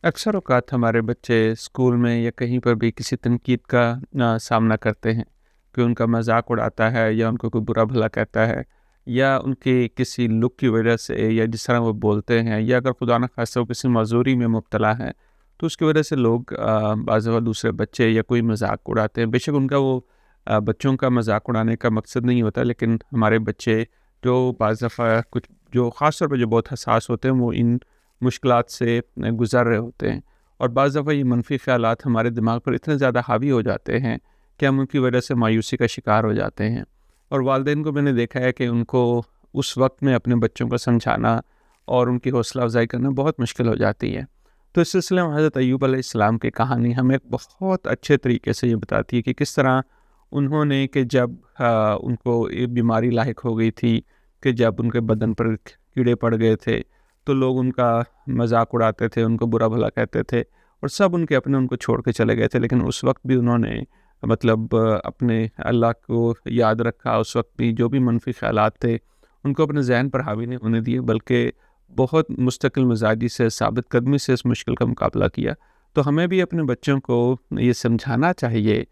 اکثر اوقات ہمارے بچے اسکول میں یا کہیں پر بھی کسی تنقید کا سامنا کرتے ہیں کہ ان کا مذاق اڑاتا ہے یا ان کو کوئی برا بھلا کہتا ہے یا ان کی کسی لک کی وجہ سے یا جس طرح وہ بولتے ہیں یا اگر خدا نخواستہ وہ کسی معذوری میں مبتلا ہے تو اس کی وجہ سے لوگ بعض دفعہ دوسرے بچے یا کوئی مذاق اڑاتے ہیں. بے شک ان کا وہ بچوں کا مذاق اڑانے کا مقصد نہیں ہوتا، لیکن ہمارے بچے جو بعض دفعہ کچھ جو خاص طور پہ جو بہت حساس ہوتے ہیں وہ ان مشکلات سے گزر رہے ہوتے ہیں، اور بعض دفعہ یہ منفی خیالات ہمارے دماغ پر اتنے زیادہ حاوی ہو جاتے ہیں کہ ہم ان کی وجہ سے مایوسی کا شکار ہو جاتے ہیں. اور والدین کو میں نے دیکھا ہے کہ ان کو اس وقت میں اپنے بچوں کو سمجھانا اور ان کی حوصلہ افزائی کرنا بہت مشکل ہو جاتی ہے. تو اس سلسلے میں حضرت ایوب علیہ السلام کی کہانی ہمیں ایک بہت اچھے طریقے سے یہ بتاتی ہے کہ کس طرح انہوں نے کہ جب ان کو یہ بیماری لاحق ہو گئی تھی کہ جب ان کے بدن پر کیڑے پڑ گئے تھے تو لوگ ان کا مذاق اڑاتے تھے، ان کو برا بھلا کہتے تھے اور سب ان کے اپنے ان کو چھوڑ کے چلے گئے تھے، لیکن اس وقت بھی انہوں نے مطلب اپنے اللہ کو یاد رکھا. اس وقت بھی جو بھی منفی خیالات تھے ان کو اپنے ذہن پر حاوی نہیں ہونے دیے، بلکہ بہت مستقل مزاجی سے ثابت قدمی سے اس مشکل کا مقابلہ کیا. تو ہمیں بھی اپنے بچوں کو یہ سمجھانا چاہیے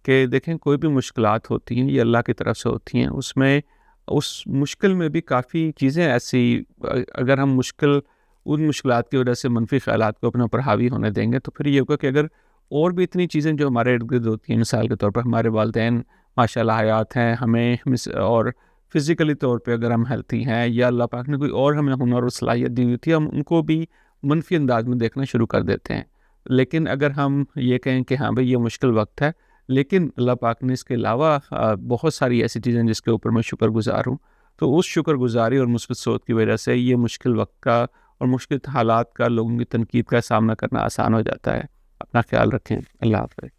کہ دیکھیں کوئی بھی مشکلات ہوتی ہیں یہ اللہ کی طرف سے ہوتی ہیں، اس مشکل میں بھی کافی چیزیں ایسی اگر ہم ان مشکلات کی وجہ سے منفی خیالات کو اپنے اوپر حاوی ہونے دیں گے تو پھر یہ ہوگا کہ اگر اور بھی اتنی چیزیں جو ہمارے ارد گرد ہوتی ہیں، مثال کے طور پر ہمارے والدین ماشاء اللہ حیات ہیں، ہمیں اور فزیکلی طور پہ اگر ہم ہیلتھی ہیں یا اللہ پاک نے کوئی اور ہمیں ہنر اور صلاحیت دی ہوئی تھی، ہم ان کو بھی منفی انداز میں دیکھنا شروع کر دیتے ہیں. لیکن اگر ہم یہ کہیں کہ ہاں بھئی یہ مشکل وقت ہے، لیکن اللہ پاک نے اس کے علاوہ بہت ساری ایسی چیزیں جس کے اوپر میں شکر گزار ہوں، تو اس شکر گزاری اور مثبت سوچ کی وجہ سے یہ مشکل وقت کا اور مشکل حالات کا لوگوں کی تنقید کا سامنا کرنا آسان ہو جاتا ہے. اپنا خیال رکھیں. اللہ حافظ.